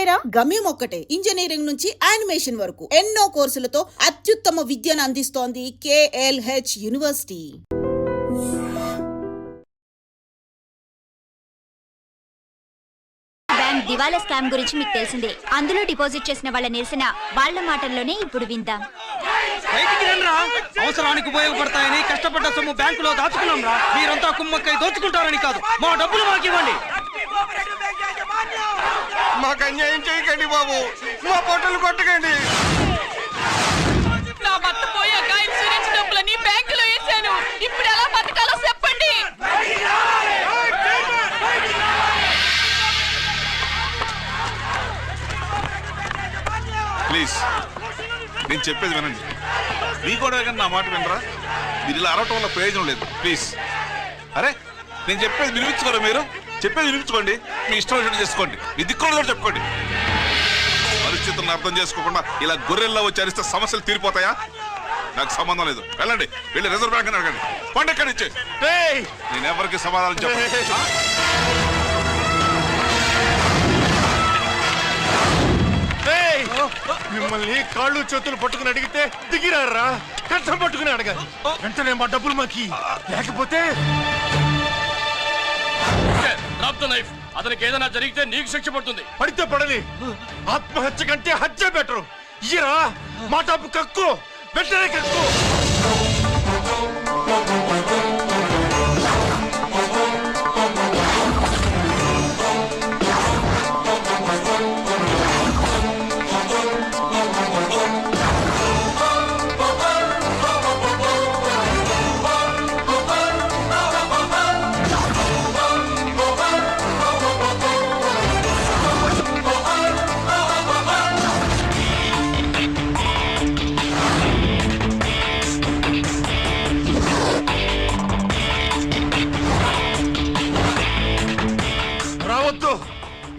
పేరా? గమ్యం ఒక్కటే, ఇంజనీరింగ్ నుంచి యానిమేషన్ వరకు ఎన్నో కోర్సులతో అత్యుత్తమ విద్యను అందిస్తోంది KLH యూనివర్సిటీ. బ్యాంక్ దివాలా స్కామ్ గురించి మీకు తెలిసిందే. అందులో డిపాజిట్ చేసిన వాళ్ళ నిరసన వాళ్ళ మాటల్లోనే ఇప్పుడు విందాం. అవసరానికి ఉపయోగపడతాయని కష్టపడ్డ సొమ్ము బ్యాంకులో దాచుకున్నాం రా. మీరంతా కుమ్మక్కై దోచుకుంటారని కాదు, మా డబ్బులు మాకు ఇవ్వండి. మాకు అన్యాయం చేయకండి బాబు, మా పొట్టలు కొట్టకండి. నా భర్త పోయాక ఇన్సూరెన్స్ డబ్బులని బ్యాంకులో వేసాను. ఇప్పుడు ఎలా బతకాలో చెప్పండి. ప్లీజ్ నేను చెప్పేది వినండి. మీ కూడా నా మాట వినరా? మీరు ఇలా అరవటం వల్ల ప్రయోజనం లేదు. ప్లీజ్ అరే నేను చెప్పేది వినిపించుకోరా? మీరు చెప్పేది వినిపించుకోండి, మీ ఇష్టం వచ్చినట్టు చేసుకోండి, మీ దిక్కులో చెప్పుకోండి. పరిస్థితులను అర్థం చేసుకోకుండా ఇలా గొర్రెల్లో వచ్చి అరిస్తే సమస్యలు తీరిపోతాయా? నాకు సంబంధం లేదు. వెళ్ళండి, వెళ్ళి రిజర్వ్ బ్యాంక్ అని అడగండి. పండి ఎక్కడి నుంచి. నేను ఎవరికి సమాధానం చెప్పను. మిమ్మల్ని కాళ్ళు చేతులు పట్టుకుని అడిగితే దిగిరారా? కష్టం పట్టుకుని అడగాలి. వెంటనే మా డబ్బులు మాకి, లేకపోతే అతనికి ఏదైనా జరిగితే నీకు శిక్ష పడుతుంది. పడితే పడని, ఆత్మహత్య కంటే హత్య బెటరు. ఇయ్యరా మా డబ్బు, కక్కు, వెంటనే కక్కు.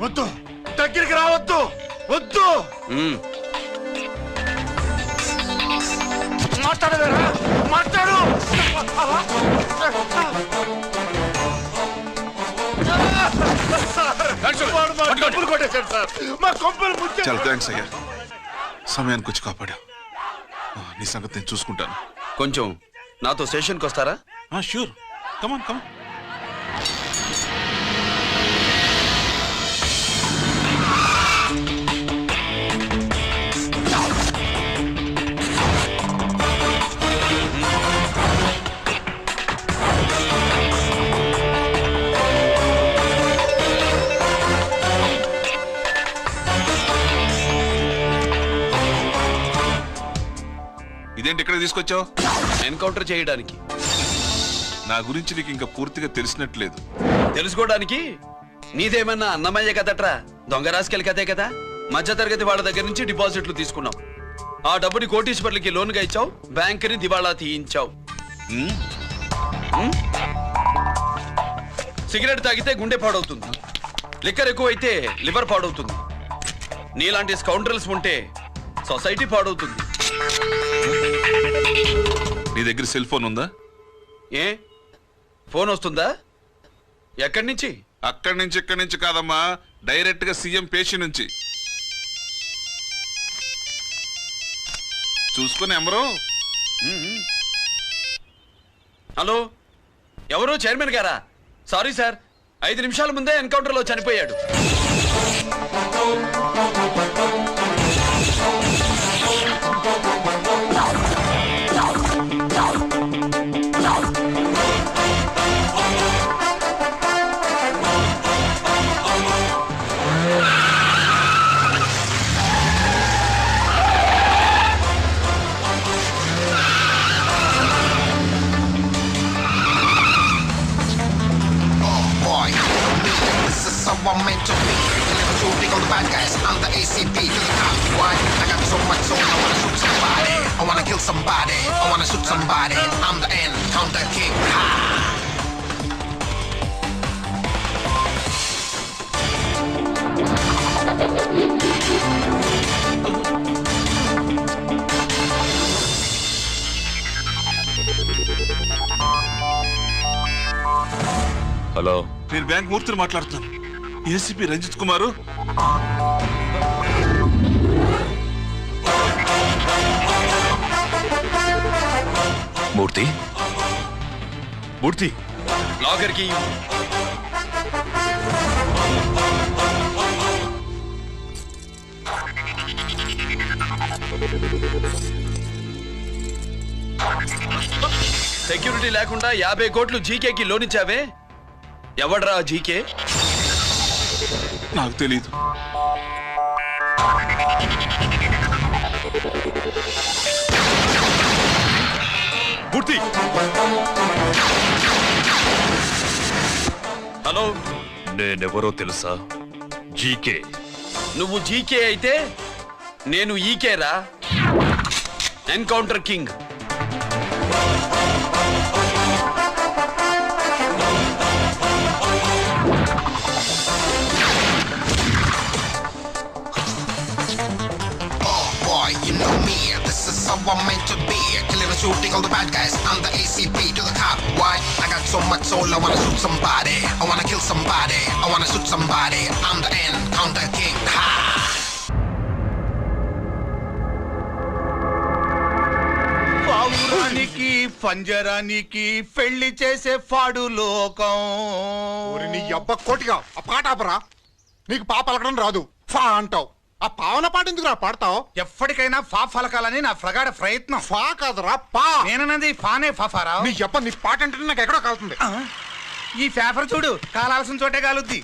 వద్దు, దగ్గరికి రావద్దు, వద్దు. మాట్లాడవేరా? మాట్లాడు. డబ్బులు కొట్టేశాడు సార్, మా కొంపలు ముచ్చాడు. చాలా థ్యాంక్స్ అయ్యా, సమయానికి వచ్చి కాపాడా. నీ సంగతి నేను చూసుకుంటాను. కొంచెం నాతో స్టేషన్కి వస్తారా? షూర్, కమాన్ కమాన్. ఇదేంటి ఇక్కడ తీసుకొచ్చావు? ఎన్కౌంటర్ చేయడానికి. నా గురించి నీకు ఇంకా పూర్తిగా తెలిసినట్లేదు. తెలుసుకోవడానికి నీదేమన్నా అన్నమయ్య కదట్రా, దొంగ రాసుకెళ్ళి కదే కదా. మధ్య తరగతి వాళ్ళ దగ్గర నుంచి డిపాజిట్లు తీసుకున్నావు. ఆ డబ్బుని కోటీశ్వర్లకి లోన్గా ఇచ్చావు, బ్యాంకుని దివాళా తీయించావు. సిగరెట్ తాగితే గుండె పాడవుతుంది, లిక్కర్ ఎక్కువైతే లివర్ పాడవుతుంది. నీలాంటి స్కౌండ్రల్స్ ఉంటే సొసైటీ పాడవుతుంది. నీ దగ్గర సెల్ ఫోన్ ఉందా? ఏ ఫోన్ వస్తుందా? ఎక్కడి నుంచి? అక్కడి నుంచి ఇక్కడి నుంచి కాదమ్మా, డైరెక్ట్ గా సీఎం పేషి నుంచి. చూసుకుని ఎవరు? హలో, ఎవరు? చైర్మన్ గారా? సారీ సార్, 5 నిమిషాల ముందే ఎన్కౌంటర్లో చనిపోయాడు. I'm meant to be. Never too big on the bad guys. I'm the ACP. Why? I got so much soul. I wanna shoot somebody. I wanna kill somebody. I wanna shoot somebody. I'm the end. Counter king. Ha! Hello, నేను bank మూర్తిని మాట్లాడుతున్నాను. ACP Ranjith కుమారు. మూర్తి locker కి security లేకుండా 50 కోట్లు జీకేకి loan ఇచ్చావే, ఎవడ్రా GK? నాకు తెలీదు. మూర్తి hello, నేనెవరో తెలుసా? జీకే. నువ్వు జీకే అయితే నేను ఈకే రా, encounter king. Boy, you know me, this is how I'm meant to be. Killing and shooting all the bad guys, I'm the ACP to the cop. Why? I got so much soul, I wanna shoot somebody. I wanna kill somebody, I wanna shoot somebody. I'm the encounter king, ha! పావురానికి పంజరానికి పెళ్లి చేసే ఫాడు లోకం. నీ అబ్బ కోటిగా ఆ పాట ఆపరా. నీకు పా పలకడం రాదు, ఫా అంటావు. ఆ పావన పాట ఎందుకు రా పాడతావు? ఎప్పటికైనా ఫా ఫలకాలని నా ప్రగాఢ ప్రయత్నం. ఫా కాదురా పా. నేనన్నది ఫానే ఫాఫారా. నీ అబ్బ నీ పాట అంటే నాకు ఎక్కడో కాలుతుంది. ఈ పేపర్ చూడు, కాలాల్సిన చోటే కాలుద్ది.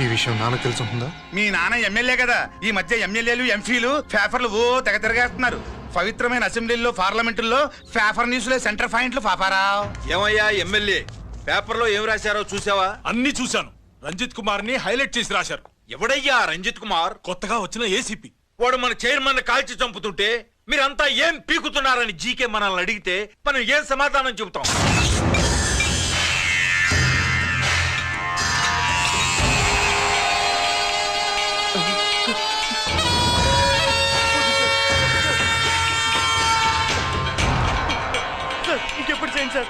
ఈ విషయం నాన్న తెలుసుంటుందా? మీ నాన్న ఎమ్మెల్యే కదా, ఈ మధ్య ఎమ్మెల్యేలు ఎంపీలు పేపర్లు ఓ తెగ తిరగేస్తున్నారు. పవిత్రమైన అసెంబ్లీల్లో పార్లమెంటుల్లో పేపర్ న్యూస్లే సెంటర్ పాయింట్లు పాపారా. ఏమయ్యా ఎమ్మెల్యే, పేపర్లో ఏం రాశారో చూసావా? అన్ని చూశాను. రంజిత్ కుమార్ ని హైలైట్ చేసి రాశారు. ఎవడయ్యా రంజిత్ కుమార్? కొత్తగా వచ్చిన ఏసీపీ. వాడు మన చైర్మన్ కాల్చి చంపుతుంటే మీరంతా ఏం పీకుతున్నారని జీకే మనల్ని అడిగితే మనం ఏం సమాధానం చెబుతాం? ఇంకెప్పుడు చేయండి సార్.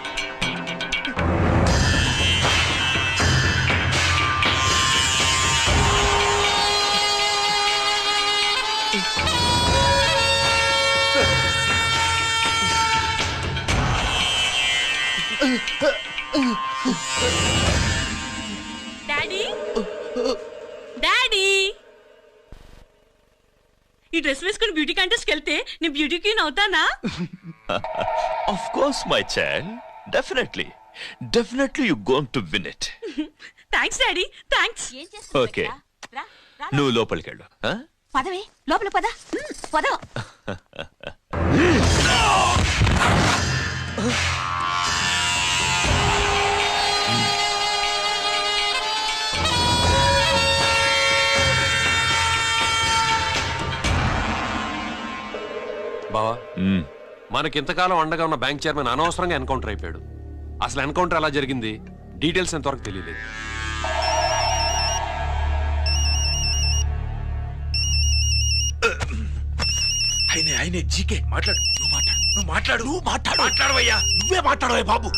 డాడీ డాడీ, ఈ డ్రెస్ వేసుకుని బ్యూటీ కాంటెస్ట్కి వెళ్తే నేను బ్యూటీ క్వీన్ అవుతానా? Of course, my child. Definitely. Definitely you're going to win it. Thanks daddy, thanks. Okay. నువ్వు లోపలికి వెళ్ళు. పదవే లోపల పద పద. బావా, మనకింతకాలం అండగా ఉన్న బ్యాంక్ చైర్మన్ అనవసరంగా ఎన్కౌంటర్ అయిపోయాడు. అసలు ఎన్కౌంటర్ ఎలా జరిగింది, డీటెయిల్స్ ఎంతవరకు తెలియలేదు. ఆయనే జీకే. మాట్లాడు, నువ్వు మాట్లాడవయ్యా. నువ్వే మాట్లాడవే బాబు.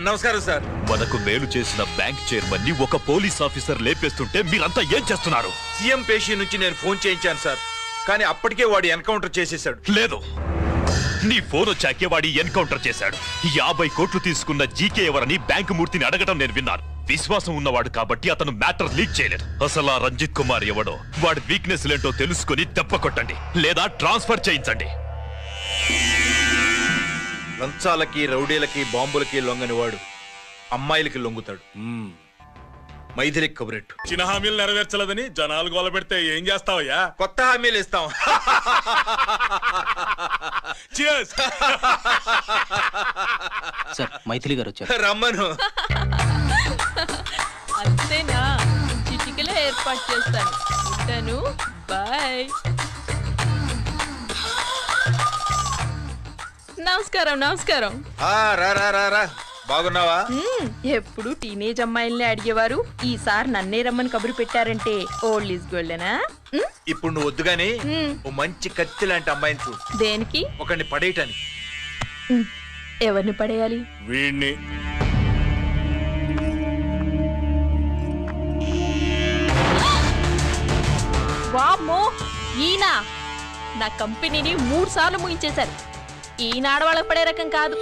నమస్కారం సార్. మనకు మేలు చేసిన బ్యాంక్ చైర్మన్ ని ఒక పోలీస్ ఆఫీసర్ లేపేస్తుంటే మీరంతా ఏం చేస్తున్నారు? సీఎం పేషీ నుంచి నేను ఫోన్ చేయించాను సార్, కానీ అప్పటికే వాడు ఎన్కౌంటర్ చేసేశాడు. లేదు, నీ ఫోన్ వచ్చాకే వాడి ఎన్కౌంటర్ చేశాడు. 50 కోట్లు తీసుకున్న జీకే ఎవరని బ్యాంకు మూర్తిని అడగటం నేను విన్నాను. విశ్వాసం ఉన్నవాడు కాబట్టి అతను మ్యాటర్ లీక్ చేయలేదు. అసలు ఆ రంజిత్ కుమార్ ఎవడో, వాడి వీక్నెస్ లేంటో తెలుసుకుని దెబ్బ కొట్టండి, లేదా ట్రాన్స్ఫర్ చేయించండి. లంచాలకి, రౌడీలకి, బాంబులకి లొంగని వాడు అమ్మాయిలకి లొంగుతాడు. మైథిలికి కబురెట్టు. చిన్న హామీలు నెరవేర్చలేదని జనాలు గోల పెడితే ఏం చేస్తావయ్యా? కొత్త హామీలు ఇస్తాం. సార్, మైథిలి గారు వచ్చారు. రమ్మను. అంతేనా? చిటికలో ఏర్పాటు చేస్తాను. ఉంటాను, బాయ్. నమస్కారం. రా. బాగున్నావా? ఎప్పుడు టీనేజ్ అమ్మాయిల్ని అడిగేవారు, ఈసారి నన్నే రమ్మని కబురు పెట్టారంటే ఓల్డ్ ఈజ్ గోల్డెనా? ఇప్పుడు నువ్వు వద్దుగాని ఓ మంచి కత్తి లాంటి అమ్మాయిని చూడు. దేనికి? ఒకరిని పడేయటానికి. ఎవరిని పడేయాలి? వీణ్ణి. వామ్మో, ఈయన నా కంపెనీని 3 సార్లు ముగించేశారు. ఈయన ఆడవాళ్ళకి పడే రకం కాదు.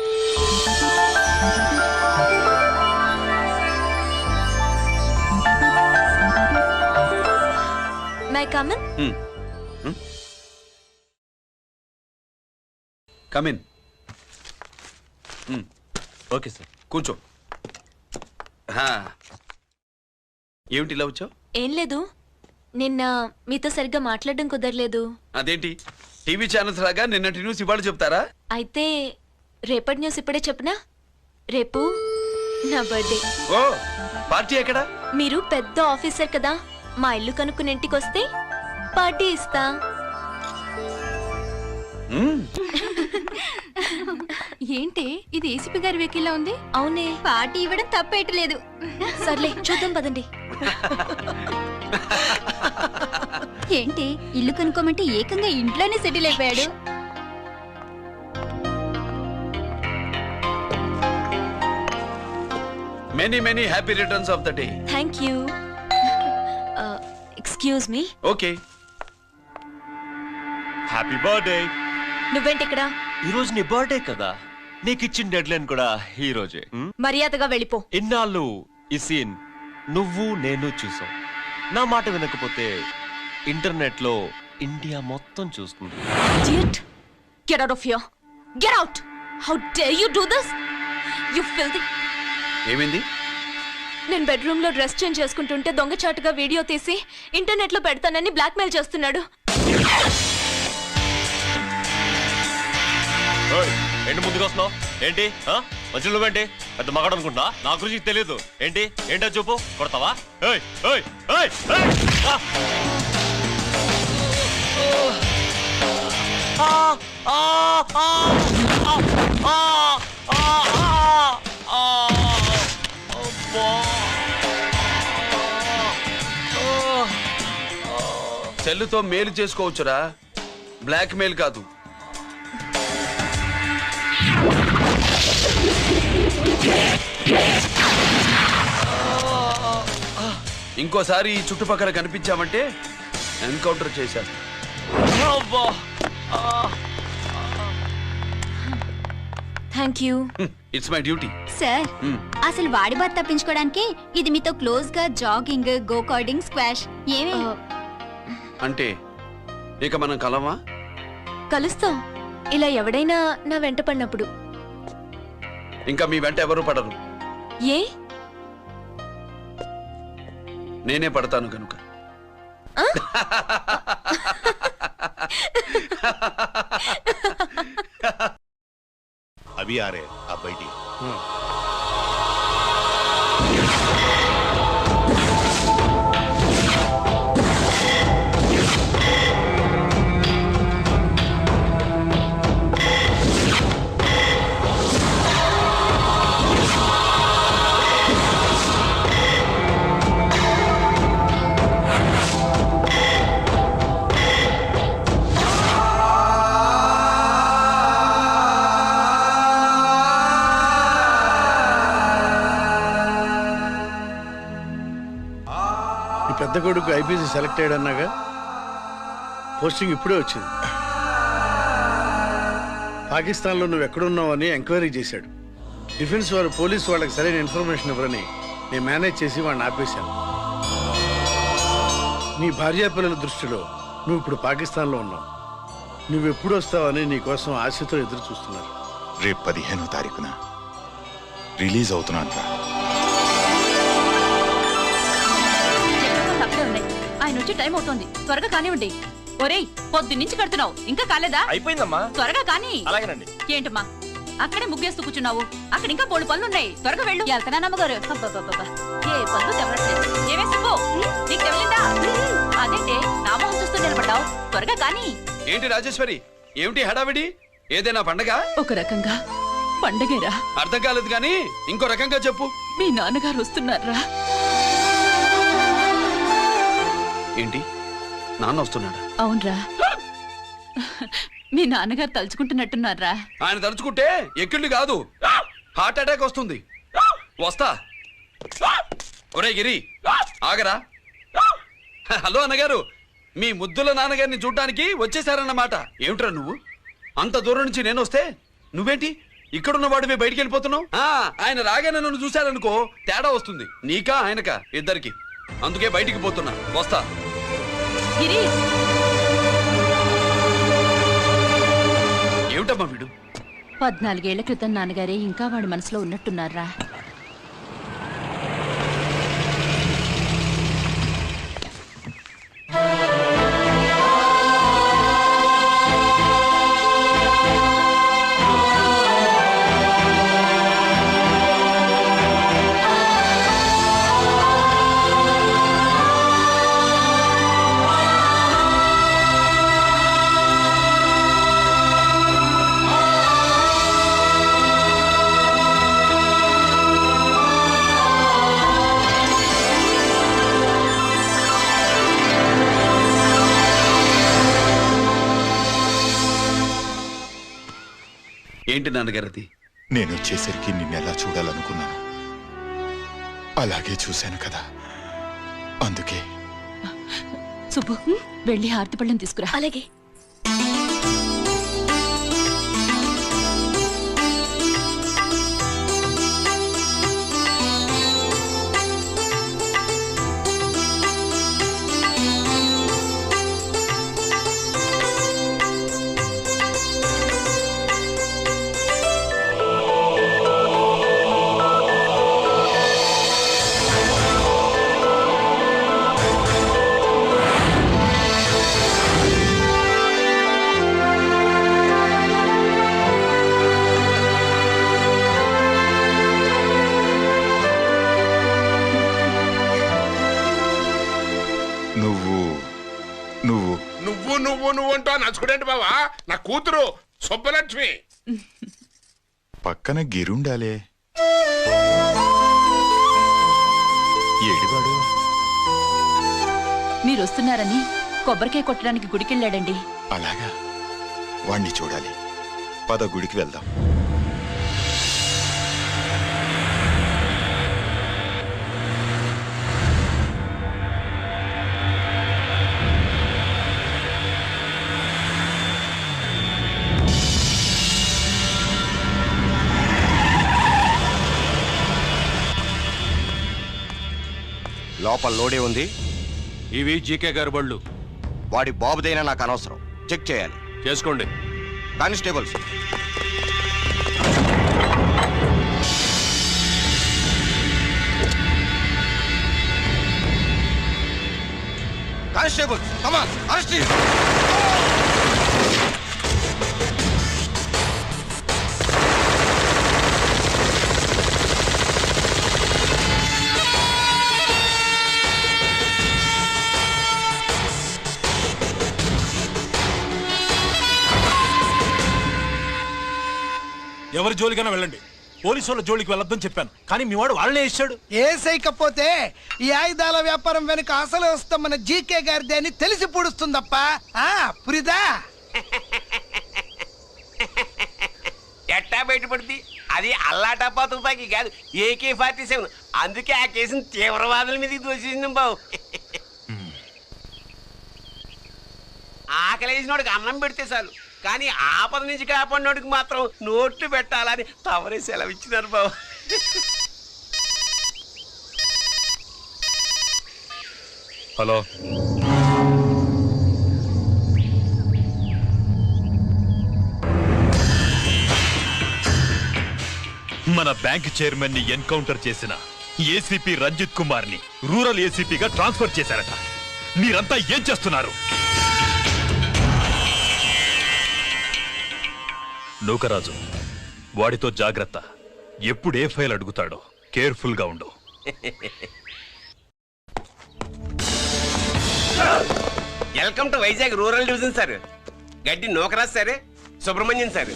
My come on. Come in. Okay sir. కూర్చో. ఏమిటి ఇలా వచ్చావు? ఏం లేదు, నిన్న మీతో సరిగ్గా మాట్లాడడం కుదరలేదు. అదేంటి టీవీ ఛానల్స్ లాగా నిన్నటి న్యూస్ ఇవాళ చెప్తారా? అయితే రేపటి న్యూస్ ఇప్పుడే చెప్పనా? రేపు నా బర్త్డే. ఓ పార్టీ ఎక్కడా? మీరు పెద్ద ఆఫీసర్ కదా, మా ఇల్లు కనుక్కుని ఇంటికి వస్తే పార్టీ ఇస్తా. ఏంటి ఇది ఏసీపీ గారి వెహికల్లా ఉంది? అవునే, పార్టీ ఇవ్వడం తప్పేయట్లేదు. సర్లే చూద్దాం పదండి. ఏంటి ఇల్లు కనుక్కోమంటే ఏకంగా ఇంట్లోనే సెటిల్ అయిపోయాడు. Many many happy returns of the day. Thank you. Excuse me. Okay. Happy birthday. నువ్వేంటి ఇక్కడ? ఈ రోజు నీ బర్త్డే కదా, నీకు ఇచ్చిన డెడ్ లైన్ కూడా ఈ రోజే. మర్యాదగా వెళ్ళిపో. ఇన్నాళ్ళు ఈ సీన్ నువ్వు నేను చూసాం. నా మాట వినకపోతే ఇంటర్నెట్ లో ఇండియా మొత్తం చూస్తుంది. Idiot! Get out of here! Get out! How dare you do this? You filthy! ఏమైంది? నేను బెడ్రూమ్ లో డ్రెస్ చేంజ్ చేసుకుంటుంటే దొంగచాటుగా వీడియో తీసి ఇంటర్నెట్ లో పెడతానని బ్లాక్మెయిల్ చేస్తున్నాడు. ఏంటి ముందుకు వస్తున్నావు? ఏంటి మంచి నువ్వేంటి పెద్ద మగాడు అనుకుంటున్నా? నా గురించి తెలియదు ఏంటి? ఏంటో చూపు, కొడతావా? సెల్లుతో మేలు చేసుకోవచ్చురా, బ్లాక్ మెయిల్ కాదు. ఇంకోసారి ఈ చుట్టుపక్కల కనిపించామంటే ఎన్కౌంటర్ చేశారు. Thank you. It's my duty. Sir అసలు వాడి బాధ తప్పించుకోవడానికి ఇది మీతో క్లోజ్ గా జాగింగ్, గో కార్డింగ్, స్క్వాష్ ఏమే అంటే ఇక మనం కలవా? కలుస్తాం, ఇలా ఎవడైనా నా వెంట పడినప్పుడు. ఇంకా మీ వెంట ఎవరు పడరు. ఏ? నేనే పడతాను కనుక. अभी आ रहे आप बैठिए। పెద్ద కొడుకు ఐపీసీ సెలెక్ట్ అయ్యాడన్నాగా, పోస్టింగ్ ఇప్పుడే వచ్చింది. పాకిస్తాన్లో నువ్వు ఎక్కడున్నావని ఎంక్వైరీ చేశాడు. డిఫెన్స్ వారు పోలీసు వాళ్ళకి సరైన ఇన్ఫర్మేషన్ ఇవ్వరని నేను మేనేజ్ చేసి వాడిని ఆపేశాను. నీ భార్యా పిల్లల దృష్టిలో నువ్వు ఇప్పుడు పాకిస్తాన్లో ఉన్నావు. నువ్వు ఎప్పుడు వస్తావని నీ కోసం ఆశతో ఎదురు చూస్తున్నారు. రేపు 15వ తారీఖున రిలీజ్ అవుతున్నాను. ఆయన వచ్చి టైం అవుతోంది, త్వరగా కానివ్వండి. ఒరేయ్, పొద్దున్నుంచి కడుతున్నావు, ఇంకా కాలేదా? అయిపోయిందమ్మా. త్వరగా కానీ. అలాగేనండి. ఏంటమ్మా అక్కడే ముగ్గేస్తూ కూర్చున్నావు? అక్కడ ఇంకా 3 పనులున్నాయి, త్వరగా వెళ్ళు. వెళ్తానా నమ్మగారు? ఏ పనులు తెవరట్లేదు. ఏమే సుబ్బు, నీకు తెవలిందా? అదేంటే నా మొహం చూస్తూ నిలబడ్డావు, త్వరగా కానీ. ఏంటి రాజేశ్వరి, ఏమిటి హడావిడి? ఏదైనా పండగ? ఒక రకంగా పండగేరా. అర్థం కాలేదు కానీ ఇంకో రకంగా చెప్పు. మీ నాన్నగారు వస్తున్నారా? ఏంటి, నాన్న వస్తున్నాడా? అవునరా, మీ నాన్నగారు తలుచుకుంటున్నట్టున్నారా? ఆయన తలుచుకుంటే ఎక్కిళ్ళు కాదు, హార్ట్ అటాక్ వస్తుంది. వస్తా. ఒరే గిరి ఆగరా. హలో అన్నగారు, మీ ముద్దుల నాన్నగారిని చూడ్డానికి వచ్చేసారన్నమాట. ఏమిట్రా నువ్వు? అంత దూరం నుంచి నేను వస్తే నువ్వేంటి ఇక్కడున్న వాడివి బయటికి వెళ్ళిపోతున్నావు? ఆయన రాగానే నన్ను చూశారనుకో తేడా వస్తుంది. నీకా ఆయనకా ఇద్దరికి. అందుకే బయటికి పోతున్నా. వస్తా. ఏమిటమ్మా వీడు? 14 ఏళ్ల క్రితం నాన్నగారే ఇంకా వాడి మనసులో ఉన్నట్టున్నారా? ఏంటి నాన్నగారది? నేను వచ్చేసరికి నిన్నెలా చూడాలనుకున్నాను అలాగే చూశాను కదా, అందుకే. సుబ్బు, వెళ్ళి హారతి పళ్ళని తీసుకురా. అలాగే. నువ్వు అంటా నచ్చుకుడేంటి బావా? నా కూతురు సుబ్బలక్ష్మి. పక్కన గిరుండాలే. ఏడివాడు? మీరు వస్తున్నారని కొబ్బరికాయ కొట్టడానికి గుడికెళ్ళాడండి. అలాగా? వాణ్ణి చూడాలి. పద గుడికి వెళ్దాం. లోపల లోడే ఉంది. ఇవి జీకే గారి బళ్ళు. వాడి బాబుదైనా నాకు అనవసరం. చెక్ చేయాలి. చేసుకోండి. Constables, constables, come on, arrest him. ఎవరి జోలికైనా వెళ్ళండి, పోలీసు వాళ్ళ జోలికి వెళ్ళొద్దని చెప్పాను, కానీ మీ వాడు వాళ్ళనే ఇచ్చాడు. ఏసైకపోతే ఈ ఆయుధాల వ్యాపారం వెనుక అసలు వస్తాం మన జీకే గారిది అని తెలిసి పూడుస్తుందప్ప. పురిదా ఎట్టా బయటపడుతుంది? అది అల్లాటప్పా తుపాకీ కాదు, AK-47. అందుకే ఆ కేసుని తీవ్రవాదుల మీదకి దోషించాం బాబు. ఆకలేసినోడికి అన్నం పెడితే చాలు, కానీ ఆపద నుంచి కాపాడినోడికి మాత్రం నోట్లు పెట్టాలని తవరే సెలవు ఇచ్చినారు బాబు. హలో, మన బ్యాంక్ చైర్మన్ ని ఎన్కౌంటర్ చేసిన ఏసీపీ రంజిత్ కుమార్ ని రూరల్ ఏసీపీగా ట్రాన్స్ఫర్ చేశారట. మీరంతా ఏం చేస్తున్నారు? నూకరాజు, వాడితో జాగ్రత్త. ఎప్పుడు ఏ ఫైల్ అడుగుతాడో కేర్ఫుల్ గా ఉండు. Welcome to Vizag rural division sir. Gaddi Nookaraj sir, Subrahmanyam sir.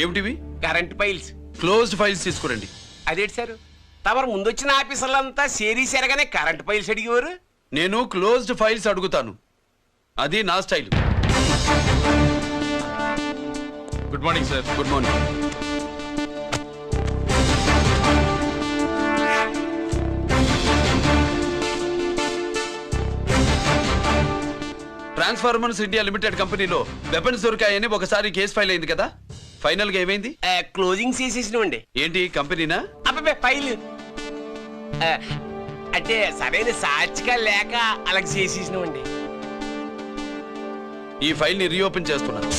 ఏమిటివి? Current files. క్లోజ్డ్ ఫైల్స్ తీసుకురండి. అదేంటి సార్, తమరు ముందొచ్చిన ఆఫీసర్లంతా సేరీసారగానే కరెంట్ ఫైల్స్ అడిగేవారు. నేను క్లోజ్డ్ ఫైల్స్ అడుగుతాను, అది నా style. Good morning sir. Good morning. Transformers India limited కంపెనీలో వెపన్స్ దొరికాయని ఒకసారి కేసు ఫైల్ అయింది కదా, ఫైనల్ గా ఏమైంది? క్లోజింగ్ చేసేసినామండి. ఏంటి కంపెనీనా? అబ్బాయి ఫైల్ అంటే సరైన సాక్షిగా లేక అలా చేసేసినామండి. ఈ ఫైల్ ని రీఓపెన్ చేస్తున్నాను.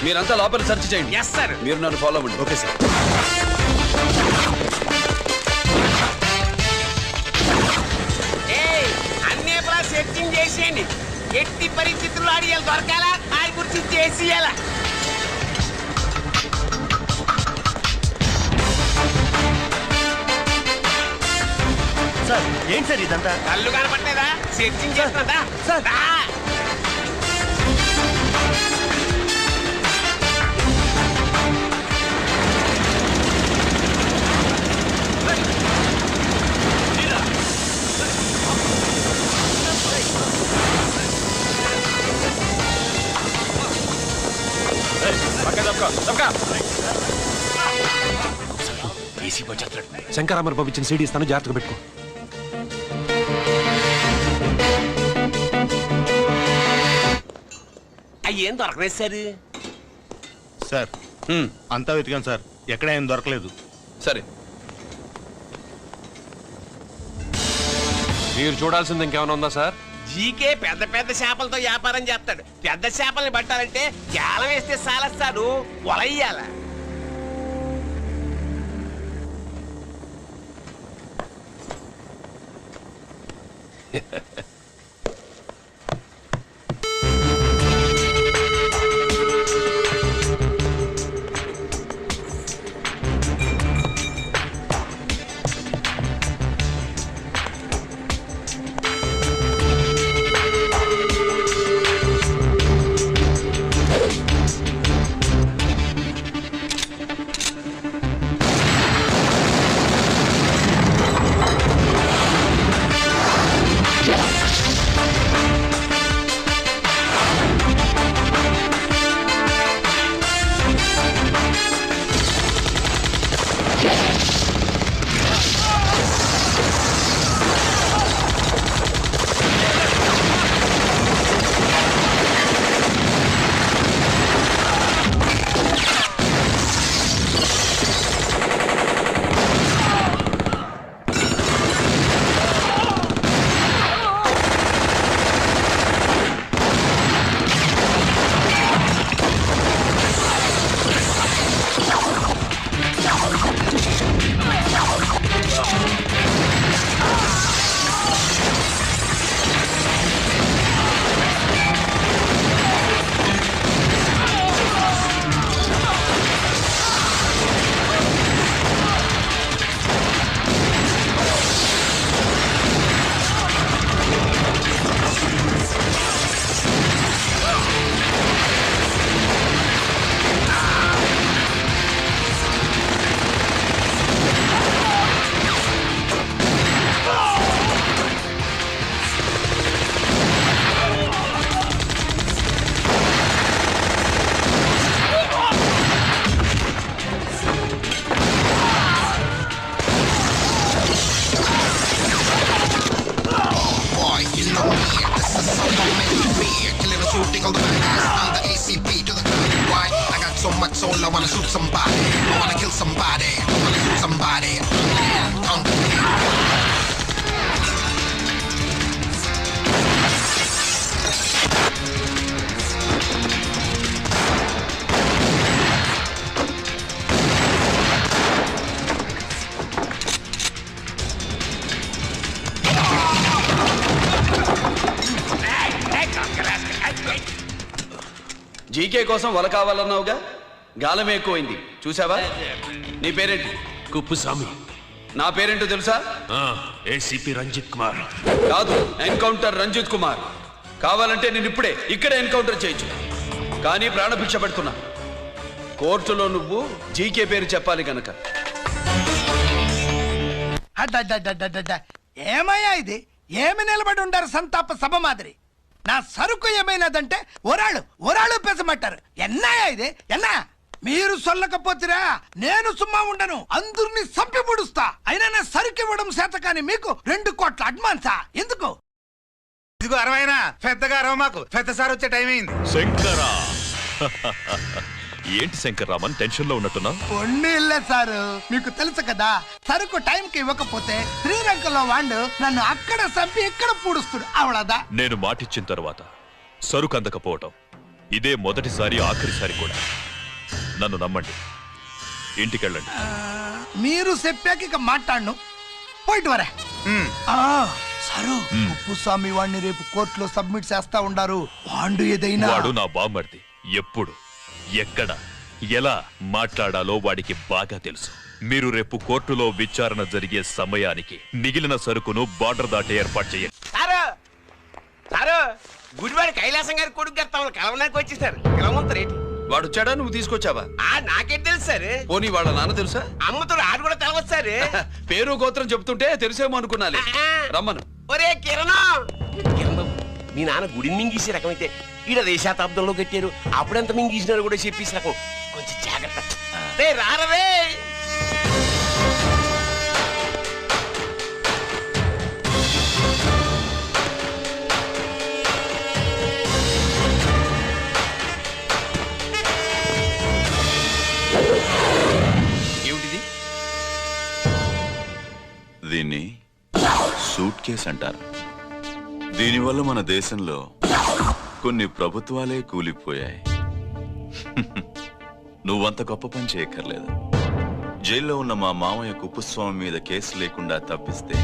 మీరంతా లోపల సెర్చ్ చేయండి. Yes sir. మీరు నన్ను ఫాలో అవ్వండి. Okay sir. అన్నీ సెర్చింగ్ చేసేయండి. ఎట్టి పరిస్థితుల్లో అడియాలి దొరకాలా ఆయన గురించి చేసేయాలా. సార్ ఏంటి సార్ ఇదంతా? కళ్ళు కనపట్టలేదా? Searching చేస్తున్నదా sir? శంకరామర్ పంపించిన సీడీ ఇస్తాను, జాగ్రత్తగా పెట్టుకో. అయ్యేం దొరకలేదు సార్. సార్ అంతా వెతికాను సార్, ఎక్కడ ఏం దొరకలేదు. సరే, మీరు చూడాల్సింది ఇంకేమైనా ఉందా సార్? జీకే పెద్ద పెద్ద చేపలతో వ్యాపారం చేస్తాడు. పెద్ద చేపల్ని పట్టాలంటే జాలం వేస్తే సాలస్తాడు, వలయ్యాల. soul, I wanna shoot somebody, I wanna kill somebody, I wanna shoot somebody. GK కోసం వల కావాలన్నావుగా, గాలం ఎక్కువైంది చూసావా? నీ పేరేంటి? కుప్పుస్వామి. నా పేరేంటో తెలుసా? ఏసీపీ రంజిత్ కుమార్. కాదు, ఎన్కౌంటర్ రంజిత్ కుమార్. కావాలంటే నేను ఇప్పుడే ఇక్కడే ఎన్కౌంటర్ చేయొచ్చు, కానీ ప్రాణభిక్ష పెడుతున్నా. కోర్టులో నువ్వు జీకే పేరు చెప్పాలి గనక. ఏమయ్యా ఇది? ఏమి నిలబడి ఉండారు సంతాప సభ మాదిరి? నా సరుకు ఏమైనదంటే ఒరాళ్ళు పెసమంటారు. ఎన్నాయా ఇది ఎన్నా? మీరు సొల్లకపోతురా నేను సుమ్మా ఉండను, అందరిని సంపి ముడుస్తా. అయినా నా సరుకు ఇవ్వడం చేత కానీ మీకు 2 కోట్ల అడ్వాన్సా? ఎందుకు? ఇదిగో అరవైనా పెద్దగా అరవ మాకు, పెద్ద సార్ వచ్చే టైం అయింది. శంకరా ఏంటి శంకర్రామన్ టెన్షన్ లో ఉన్నట్టున్నా? ఇల్లే సారు, మీకు తెలుసు కదా సరుకు టైంకి ఇవ్వకపోతే శ్రీలంకలో వాడు నన్ను అక్కడ చంపి ఇక్కడ పూడుస్తుడు. అవడదా? నేను మాటిచ్చిన తర్వాత సరుకు అందకపోవటం ఇదే మొదటిసారి ఆఖరిసారి కూడా. నన్ను నమ్మండి, ఇంటికెళ్ళండి. మీరు చెప్పాక ఇక మాట్లాడను, పోయిట్ వరే. సారు ఉప్పుస్వామి వాడిని రేపు కోర్టులో సబ్మిట్ చేస్తా ఉండారు. వాడు ఏదైనా వాడు నా బామ్మర్ది. ఎప్పుడు ఎక్కడ ఎలా మాట్లాడాలో వాడికి బాగా తెలుసు. మీరు రేపు కోర్టులో విచారణ జరిగే సమయానికి మిగిలిన సరుకును బార్డర్ దాటి ఏర్పాటు చేయండి. సారు గుడివాడి కైలాసం గారి కొడుకు గారు తమను కలవడానికి వచ్చేసారు. కలవమంటారేంటి? వాడు వచ్చాడా, నువ్వు తీసుకొచ్చావా? నాకేం తెలుసు సార్. పోనీ వాళ్ళ నాన్న తెలుసా? అమ్మతో ఆడు కూడా తెలవచ్చు సార్. పేరు గోత్రం చెప్తుంటే తెలిసేమో అనుకున్నాలే. రమ్మను. ఒరే కిరణ్ బాబు, మీ నాన్న గుడిని మింగేసే రకమైతే ఈడ దేశాతాబ్దంలో కట్టారు. అప్పుడెంత మింగేసినారు కూడా చెప్పేసి రకం. కొంచెం జాగ్రత్త. రే రారవే. ఏమిటిది? దీన్ని సూట్ కేస్ అంటారు. దీనివల్ల మన దేశంలో కొన్ని ప్రభుత్వాలే కూలిపోయాయి. నువ్వంత గొప్ప పని చేయక్కర్లేదు. జైల్లో ఉన్న మా మామయ్య కుప్పస్వామి మీద కేసు లేకుండా తప్పిస్తే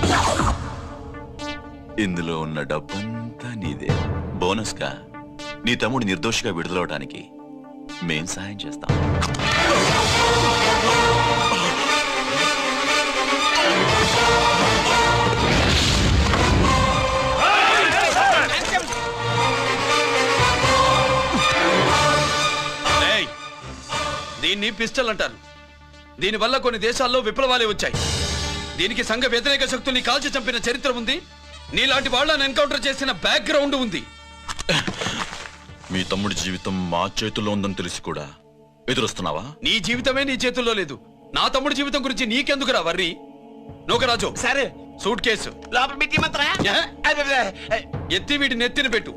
ఇందులో ఉన్న డబ్బంతా నీదే. బోనస్ గా నీ తమ్ముడు నిర్దోషిగా విడుదలవడానికి మేం సాయం చేస్తాం. దీన్ని పిస్టల్ అంటారు. దీనివల్ల కొన్ని దేశాల్లో విప్లవాలే వచ్చాయి. దీనికి సంఘ వ్యతిరేక శక్తుల్ని కాల్చి చంపిన చరిత్ర ఉంది. నీలాంటి వాళ్ళని ఎన్కౌంటర్ చేసిన బ్యాక్గ్రౌండ్ ఉంది. మీ తమ్ముడి జీవితం మా చేతుల్లో ఉందని తెలిసి కూడా ఎదురొస్తున్నావా? నీ జీవితమే నీ చేతుల్లో లేదు. నా తమ్ముడి జీవితం గురించి నీకెందుకురా వర్రి? నోకరాజు సరే సూట్ కేసు లోపల పెట్టి మంత్రా ఎత్తి వీటి నెత్తిన పెట్టు.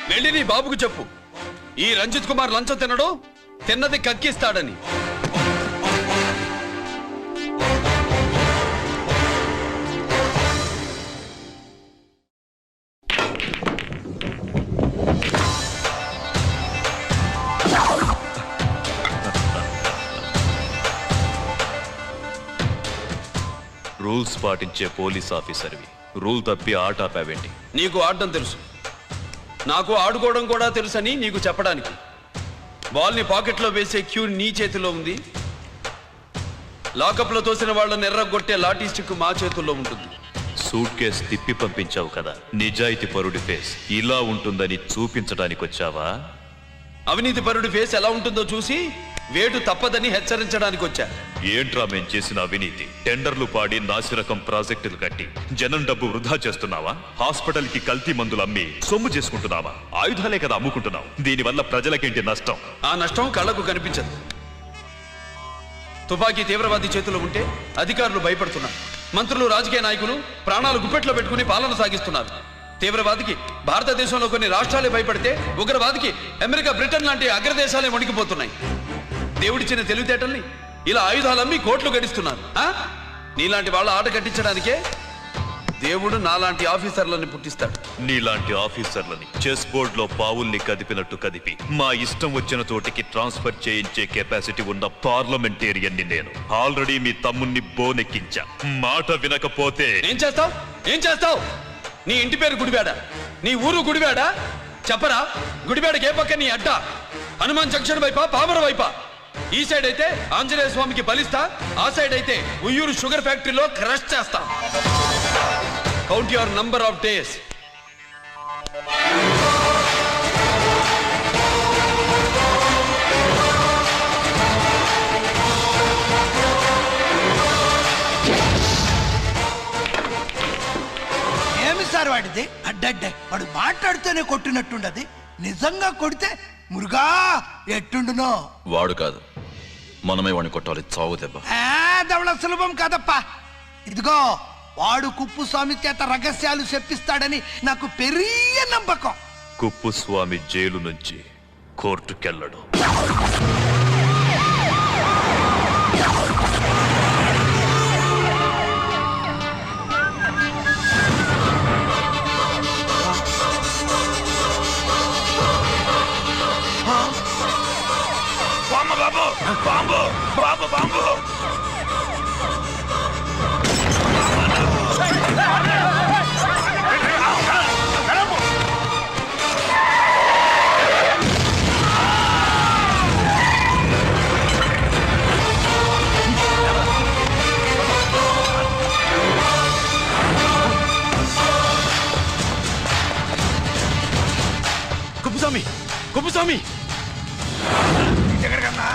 వెళ్ళి నీ బాబుకు చెప్పు, ఈ రంజిత్ కుమార్ లంచం తినడు, తిన్నది కక్కిస్తాడని. రూల్స్ పాటించే పోలీస్ ఆఫీసర్వి రూల్ తప్పి ఆట ఆపావేంటి? నీకు ఆడడం తెలుసు, నాకు ఆడుకోవడం కూడా తెలుసని నీకు చెప్పడానికి. బాల్ని పాకెట్లో వేసే క్యూ నీ చేతిలో ఉంది. లాకప్లో తోసిన వాళ్ళని ఎర్రగొట్టే లాఠీ స్టిక్ మా చేతుల్లో ఉంటుంది. సూట్ కేస్ తిప్పి పంపించావు కదా, నిజాయితీ పరుడి ఫేస్ ఇలా ఉంటుందని చూపించడానికి వచ్చావా? అవినీతి పరుడి ఫేస్ ఎలా ఉంటుందో చూసి వేటు తప్పదని హెచ్చరించడానికి వచ్చా. ఏంట్రా మేం చేసిన అవినీతి? టెండర్లు పాడి నాసిరకం ప్రాజెక్టులు కట్టి జనం డబ్బు వృధా చేస్తున్నావా? హాస్పిటల్ కి కల్తీ మందులు అమ్మి సొమ్ము చేసుకుంటున్నావా? ఆయుధాలే కదా అమ్ముకుంటున్నావు. దీనివల్ల ప్రజలకేంటి నష్టం? ఆ నష్టం కళ్ళకు కనిపించదు. తుపాకీ తీవ్రవాది చేతిలో ఉంటే అధికారులు భయపడుతున్నారు. మంత్రులు, రాజకీయ నాయకులు ప్రాణాలు గుప్పెట్లో పెట్టుకుని పాలన సాగిస్తున్నారు. తీవ్రవాదికి భారతదేశంలో కొన్ని రాష్ట్రాలే భయపడితే ఉగ్రవాదికి అమెరికా, బ్రిటన్ లాంటి అగ్రదేశాలే వణికిపోతున్నాయి. దేవుడిచ్చిన తెలివితేటల్ని ఇలా ఆయుధాలమ్మి కోట్లు గడిస్తున్నారు. నీలాంటి వాళ్ళ ఆట కట్టించడానికే దేవుడు నాలాంటి ఆఫీసర్లని పుట్టిస్తాడు. నీలాంటి ఆఫీసర్లని చెస్ బోర్డ్ లో పావుల్ని కదిపినట్టు కదిపి మా ఇష్టం వచ్చిన చోటికి ట్రాన్స్ఫర్ చేయించే కెపాసిటీ ఉన్న పార్లమెంటేరియన్ ని నేను. ఆల్రెడీ మీ తమ్ముణ్ణి బోనెక్కించా. మాట వినకపోతే ఏం చేస్తావు? ఏం చేస్తావు? నీ ఇంటి పేరు గుడివాడ, నీ ఊరు గుడివాడ. చెప్పరా, గుడివాడకి ఏ పక్క నీ అడ్డ? హనుమాన్ జంక్షన్ వైపా, పామర వైపా? ఈ సైడ్ అయితే ఆంజనేయ స్వామికి బలిస్తా, ఆ సైడ్ అయితే ఉయ్యూరు షుగర్ ఫ్యాక్టరీలో క్రష్ చేస్తా. Count your number of days. ఏమి సార్ వాడిది అడ్డడ్డే వాడు మాట్లాడుతూనే కొట్టినట్టుండది నిజంగా కొడితే మురుగా ఎట్టుండునో. వాడు కాదు, మనమే వాడిని కొట్టాలి, చావు దెబ్బ. దవళ సులభం కాదప్పా. ఇదిగో వాడు కుప్పుస్వామి చేత రహస్యాలు చెప్పిస్తాడని నాకు పెరియ నమ్మకం. కుప్పుస్వామి జైలు నుంచి కోర్టుకెళ్ళడు. Bomb bomb bomb Kuppuswamy Kuppuswamy ఎక్కడికన్నా?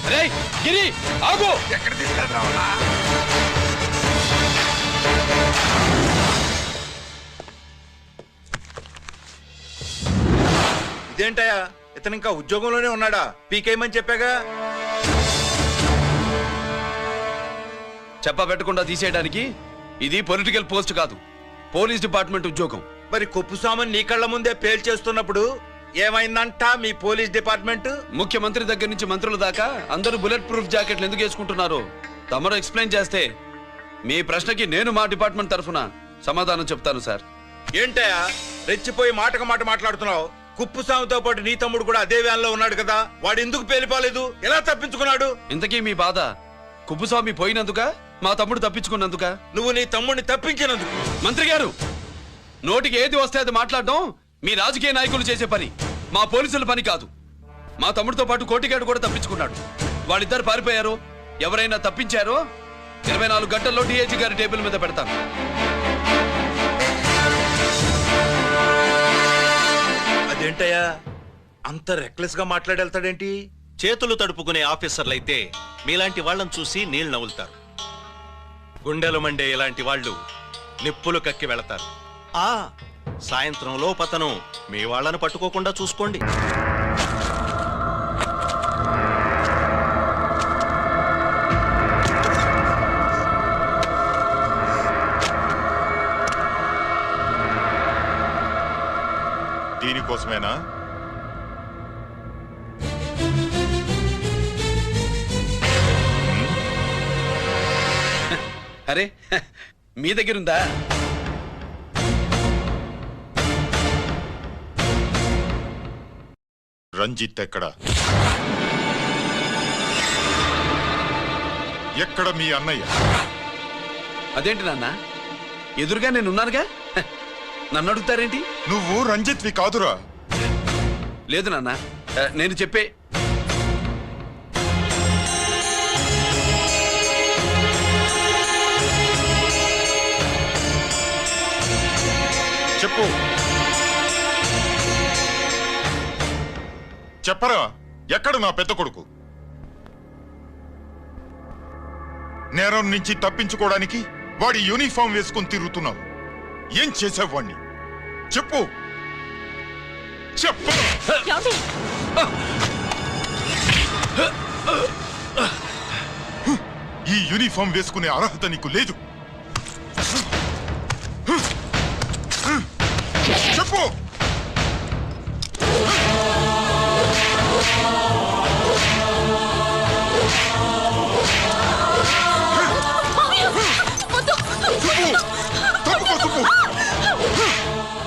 అరే గిరి ఆగు! ఎక్కడ తీసుకెళ్తావన్నా? ఇదేంటయ్యా, ఇతను ఇంకా ఉద్యోగంలోనే ఉన్నాడా? పీకేయమని చెప్పాగా. చెప్ప పెట్టకుండా తీసేయడానికి ఇది పొలిటికల్ పోస్ట్ కాదు, పోలీస్ డిపార్ట్మెంట్ ఉద్యోగం. మరి కుప్పుస్వామిని నీ కళ్ళ ముందే పేల్చేస్తున్నప్పుడు ఏమైందంట మీ పోలీస్ డిపార్ట్మెంట్? ముఖ్యమంత్రి దగ్గర నుంచి మంత్రుల దాకా అందరూ బుల్లెట్ ప్రూఫ్ జాకెట్లు ఎందుకు వేసుకుంటున్నారు తమరు ఎక్స్ప్లెయిన్ చేస్తే మీ ప్రశ్నకి నేను మా డిపార్ట్మెంట్ తరఫున సమాధానం చెప్తాను సార్. ఏంటయ్యా రెచ్చిపోయి మాటకు మాట మాట్లాడుతున్నావు? కుప్పుస్వామితో పాటు నీ తమ్ముడు కూడా అదే వ్యాన్ లో ఉన్నాడు కదా, వాడు ఎందుకు పేలిపోలేదు? ఎలా తప్పించుకున్నాడు? ఇంతకీ మీ బాధ కుప్పుస్వామి పోయినందుక మా తమ్ముడు తప్పించుకున్నందుక? నువ్వు నీ తమ్ముడిని తప్పించినందుకు. మంత్రి గారు, నోటికి ఏది వస్తే అది మాట్లాడడం మీ రాజకీయ నాయకులు చేసే పని, మా పోలీసుల పని కాదు. మా తమ్ముడితో పాటు కోటిగాడు కూడా తప్పించుకున్నాడు. వాళ్ళిద్దరు పారిపోయారు. ఎవరైనా తప్పించారో 24 గంటల్లో డిఐజీ గారి టేబుల్ మీద పెడతాను. అదేంటయ్యా అంత రెక్లెస్ గా మాట్లాడేళ్తాడేంటి? చేతులు తడుపుకునే ఆఫీసర్లైతే మీలాంటి వాళ్ళని చూసి నీళ్ళు నవ్వులుతారు. గుండెలు మండే ఇలాంటి వాళ్ళు నిప్పులు కక్కి వెళతారు. సాయంత్రం లోపతను మీ వాళ్ళను పట్టుకోకుండా చూసుకోండి. దీనికోసమేనా? అరే మీ దగ్గరుందా? రంజిత్ ఎక్కడ? ఎక్కడ మీ అన్నయ్య? అదేంటి నాన్న, ఎదురుగా నేనున్నానుగా, నన్ను అడుగుతారేంటి? నువ్వు రంజిత్వి కాదురా. లేదు నాన్న, నేను చెప్పే చెప్పు. చెప్పరా, ఎక్కడ నా పెద్ద కొడుకు? నేరం నుంచి తప్పించుకోవడానికి వాడి యూనిఫామ్ వేసుకుని తిరుగుతున్నావు. ఏం చేసావు వాణ్ణి? చెప్పు చెప్పు. ఈ యూనిఫామ్ వేసుకునే అర్హత నీకు లేదు. చెప్పు.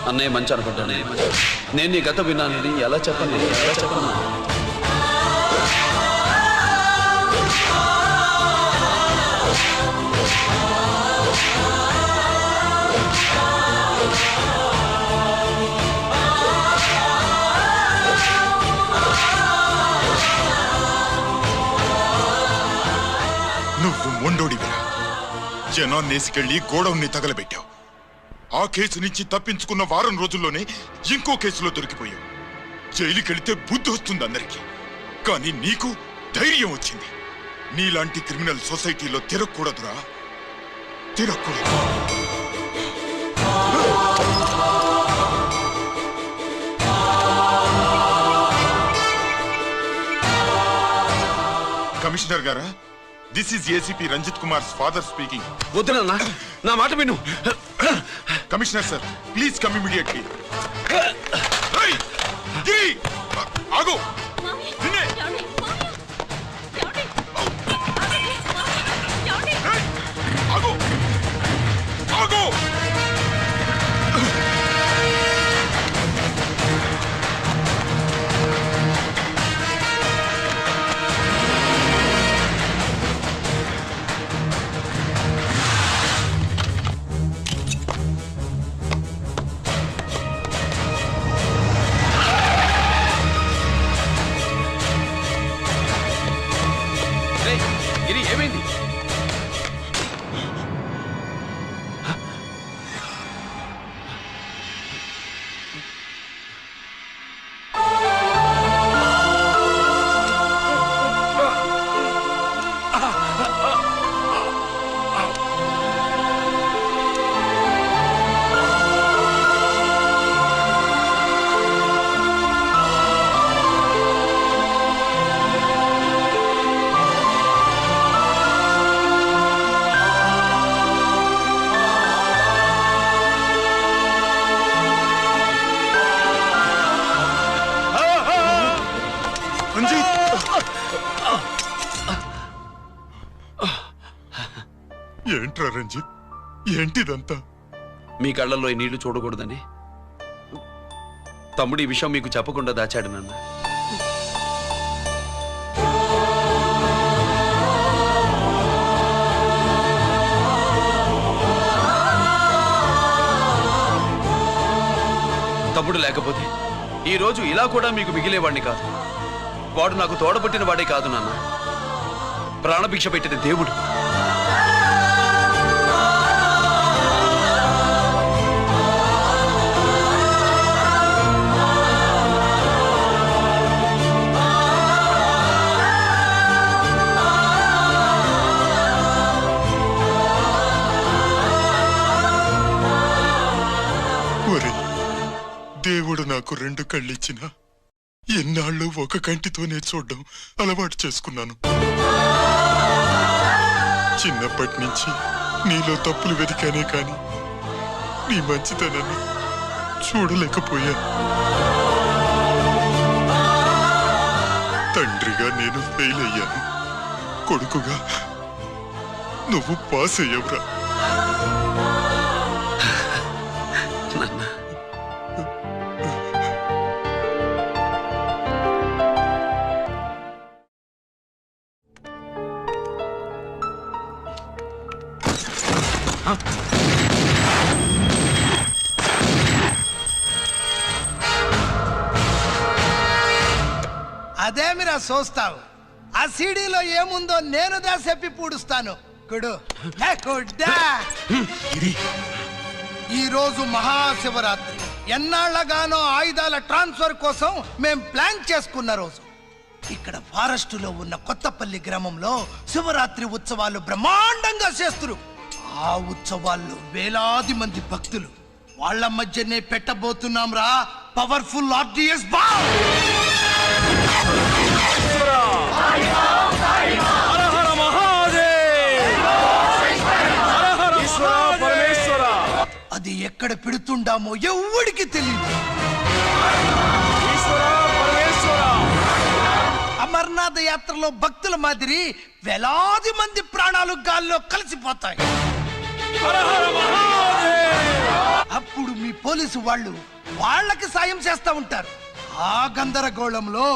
అన్నయ్య మంచి అనుకుంటానే. నేను నీ గత విన్నానని ఎలా చెప్పను? నువ్వు మొండోడివిరా. జనాన్నేసుకెళ్లి గోడౌన్ని తగలబెట్టావు. ఆ కేసు నుంచి తప్పించుకున్న వారం రోజుల్లోనే ఇంకో కేసులో దొరికిపోయావు. జైలుకెళితే బుద్ధి వస్తుంది అందరికీ, కానీ నీకు ధైర్యం వచ్చింది. నీలాంటి క్రిమినల్ సొసైటీలో తిరగకూడదురా, తిరగకూడదు. కమిషనర్ గారా, this is ACP Ranjit Kumar father speaking. వద్దునన్నా, నా మాట విను. Commissioner sir, please come immediately. ఆగు. ఆగు. ఆగు. గిరి, ఏమైంది? ఏంట్రా రంజిత్, ఏంటిదంతా? మీ కళ్ళల్లో ఈ నీళ్లు చూడకూడదని తమ్ముడు ఈ విషయం మీకు చెప్పకుండా దాచాడు నాన్న. తమ్ముడు లేకపోతే ఈ రోజు ఇలా కూడా మీకు మిగిలేవాడిని కాదు. వాడు నాకు తోడబుట్టిన వాడే కాదు నాన్న, ప్రాణభిక్ష పెట్టిన దేవుడు. దేవుడు నాకు 2 కళ్ళిచ్చినా ఎన్నాళ్ళు ఒక కంటితోనే చూడడం అలవాటు చేసుకున్నాను. చిన్నప్పటి నుంచి నీలో తప్పులు వెతికానే కాని నీ మంచితనాన్ని చూడలేకపోయా. తండ్రిగా నేను ఫెయిల్ అయ్యాను, కొడుకుగా నువ్వు పాస్ అయ్యవురా. అదేమిరా చూస్తావు? ఆ సీడీలో ఏముందో నేను చెప్పి పూడుస్తాను. కుడు ఈ రోజు మహాశివరాత్రి. ఎన్నాళ్లగానో ఆయుధాల ట్రాన్స్ఫర్ కోసం మేం ప్లాన్ చేసుకున్న రోజు. ఇక్కడ ఫారెస్ట్ లో ఉన్న కొత్తపల్లి గ్రామంలో శివరాత్రి ఉత్సవాలు బ్రహ్మాండంగా చేస్తున్నారు. ఆ ఉత్సవాల్లో వేలాది మంది భక్తులు. వాళ్ళ మధ్యనే పెట్టబోతున్నాం రా పవర్ఫుల్ ఆర్డిఎస్ బాంబ్. అది ఎక్కడ పెడుతుండామో ఎవడికి తెలియదు. అమర్నాథ్ యాత్రలో భక్తుల మాదిరి వేలాది మంది ప్రాణాలు గాల్లో కలిసిపోతాయి. అప్పుడు మీ పోలీసు వాళ్ళు వాళ్ళకి సాయం చేస్తా ఉంటారు. ఆ గందరగోళంలో,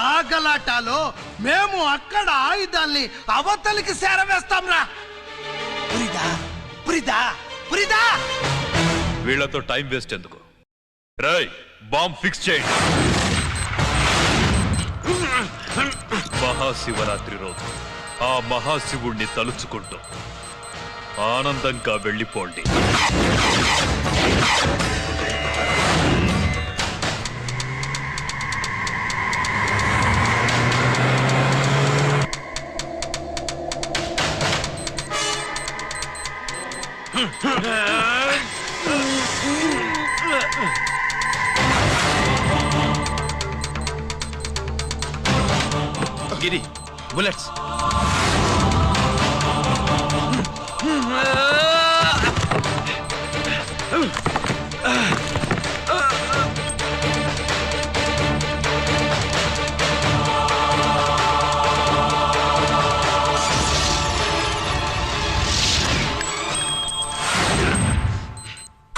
ఆ గలాటాలో మేము అక్కడ ఆయుధాల్ని అవతలికి చేరవేస్తాం రా. పురిదా పురిదా పురిదా. వీళ్లతో టైం వేస్ట్ ఎందుకు? రై, బాంబ్ ఫిక్స్ చేయండి. మహాశివరాత్రి రోజు ఆ మహాశివుణ్ణి తలుచుకుంటూ ఆనందంగా వెళ్ళిపోండి. గిరి bullets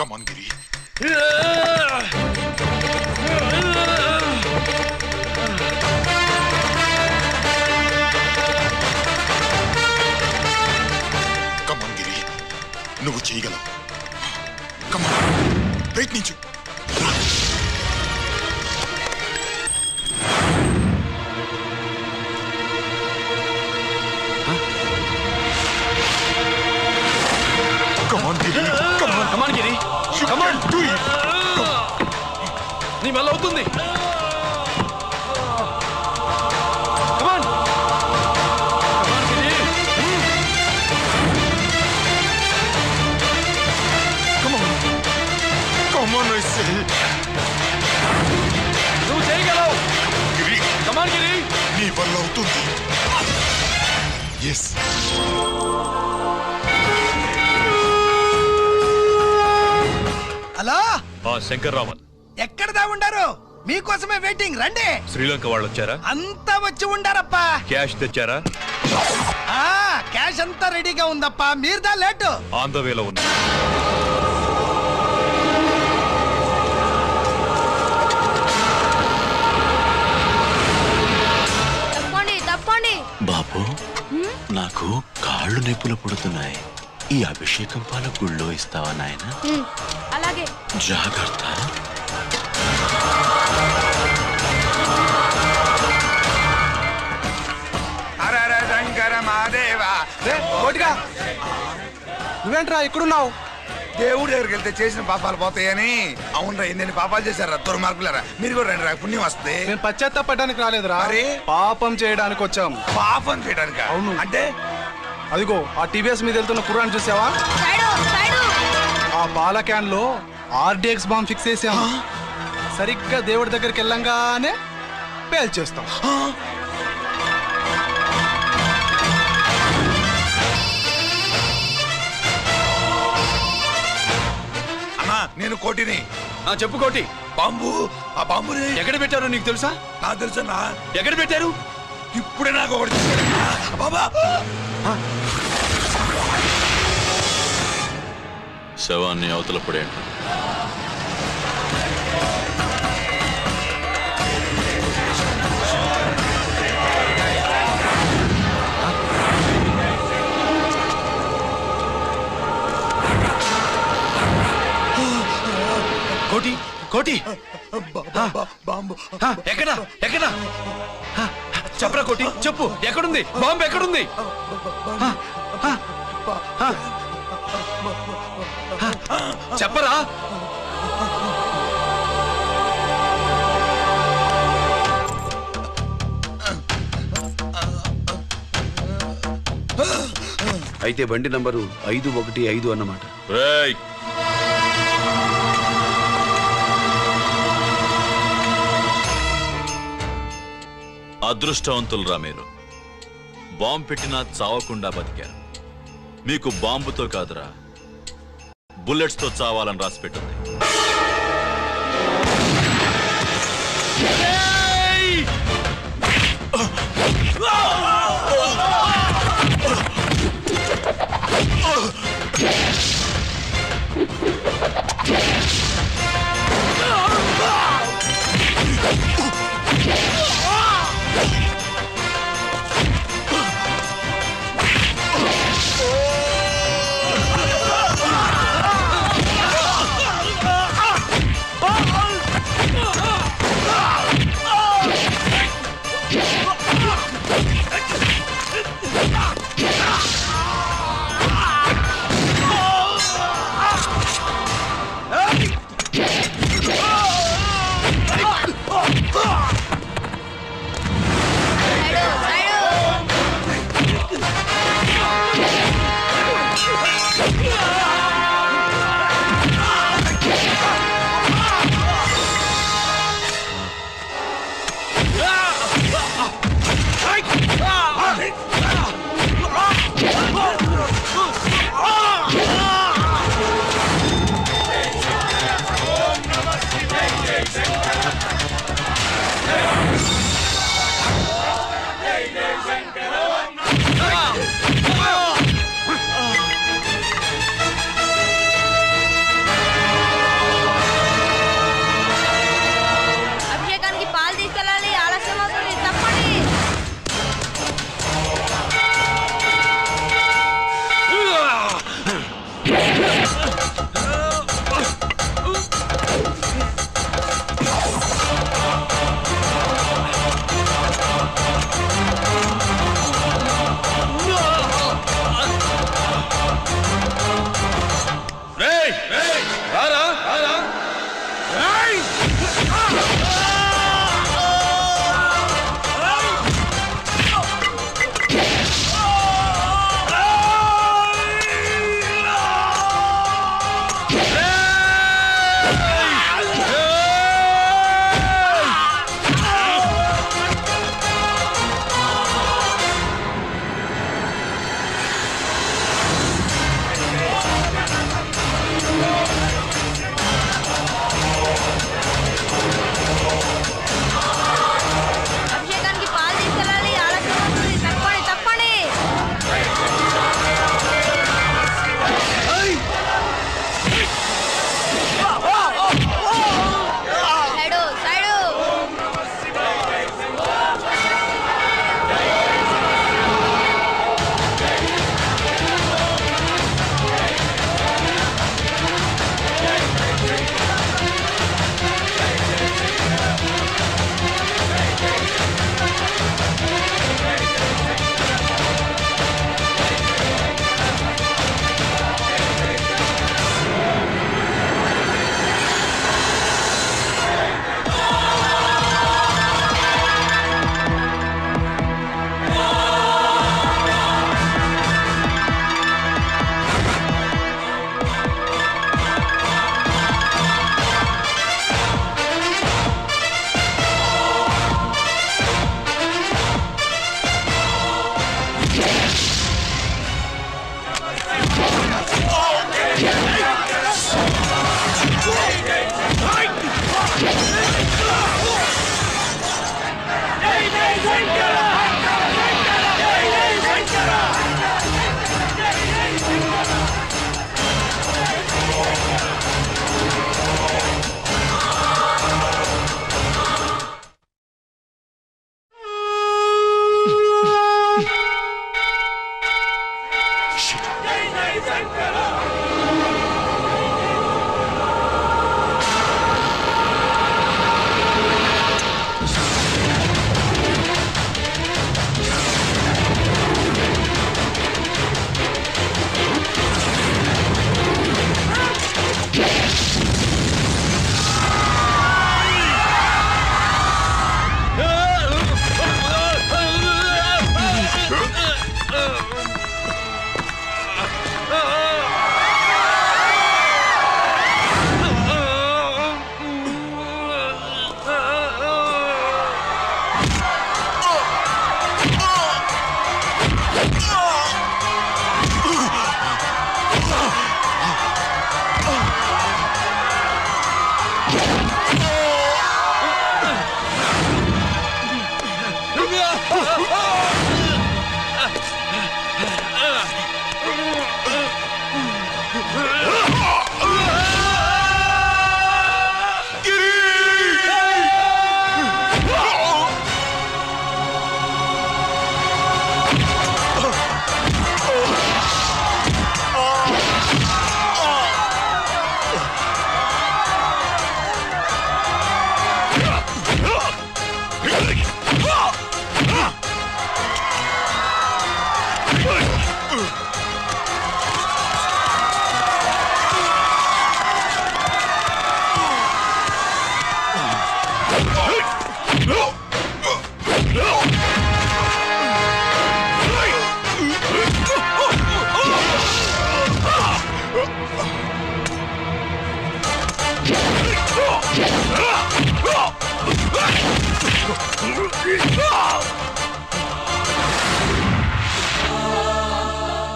Come on, Giri. Come on, Giri. నువ్వు చేయగలవు. Come on. ప్రయత్నించు. Come on, Giri. Come on. Come on, Giri. Come on, do it. నీ వల్ల అవుతుంది. Come on. Come on, Giri. Come on. Come on, I say. నువ్వు చేయగలవు. Giri. Come on, Giri. నీ వల్ల అవుతుంది. Yes. హలో శంకర్ రామన్ ఎక్కడదా ఉండారు? మీకోసమే వెయిటింగ్, రండి. శ్రీలంక వాళ్ళు వచ్చారా? అంతా వచ్చి ఉండారప్పా. క్యాష్ తెచ్చారా? క్యాష్ అంతా రెడీగా ఉందప్పా, మీరుదా లేటు. ఆన్ ద వేలో ఉంది. తప్పండి. బాబు నాకు కాళ్ళు నొప్పులు పుడుతున్నాయి. ఈ అభిషేకం పాల గుళ్ళో ఇస్తావా నాయన? అలాగే. జాగ్రత్త. శంకర మాదేవా. నువ్వేంట్రా ఇక్కడున్నావు? దేవుడి దగ్గరికి వెళ్తే చేసిన పాపాలు పోతాయని. అవునరా, ఎన్ని పాపాలు చేశారా దుర్మార్గులారా. మీరు కూడా రండి రా, పుణ్యం వస్తే. నేను పశ్చాత్తాపడడానికి రాలేదురా, మరి పాపం చేయడానికి వచ్చాం. పాపం చేయడానికి? అవును. అంటే అదిగో ఆ టీవీఎస్ మీద వెళ్తున్న కుర్రాన్ని చూసావా? ఆ పాల క్యాన్ లో ఆర్డిఎక్స్ బాంబ్ ఫిక్స్ చేసాం. సరిగ్గా దేవుడి దగ్గరికి వెళ్ళంగానే పేల్చేస్తాం. అన్నా, నేను కోటిని. చెప్పు కోటి. బాంబు, ఆ బాంబుని ఎక్కడ పెట్టారో నీకు తెలుసా? నాకు తెలుసన్నా. ఎక్కడ పెట్టారు? ఇప్పుడే నాకు ఒకటి బాబా. శవాన్ని అవతల పడేయండి. కోటి కోటి బాంబు ఎక్కడా ఎక్కడా చెప్పరా కోటి, చెప్పు. ఎక్కడుంది బాంబు? ఎక్కడుంది? చెప్పరా. అయితే బండి నంబరు 515 అన్నమాట. అదృష్టవంతులరా మీరు. బాంబు పెట్టినా చావకుండా బతికారు. మీకు బాంబుతో కాదురా, బుల్లెట్స్ తో చావాలని రాసి పెట్టింది.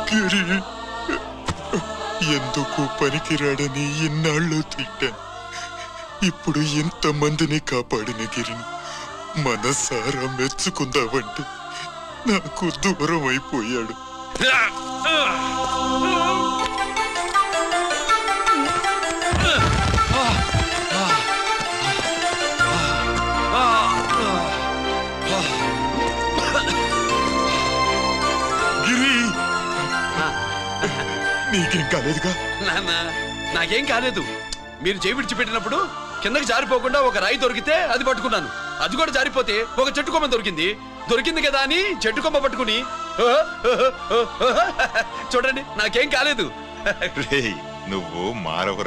గిరి, ఎందుకు పనికిరాడని ఇన్నాళ్ళు తిట్టాను. ఇప్పుడు ఎంతమందిని కాపాడిన గిరిని మనసారా మెచ్చుకుందామంటే నాకు దూరం అయిపోయాడు. గిరి, నీకేం కాలేదుగా? నాన్న, నాకేం కాలేదు. మీరు చేయి విడిచిపెట్టినప్పుడు కిందకి జారిపోకుండా ఒక రాయి దొరికితే అది పట్టుకున్నాను. అది కూడా జారిపోతే ఒక చెట్టు కొమ్మ దొరికింది కదా అని చెట్టు కొమ్మ పట్టుకుని చూడండి, నాకేం కాలేదు. రేయ్, నువ్వు మారవురా.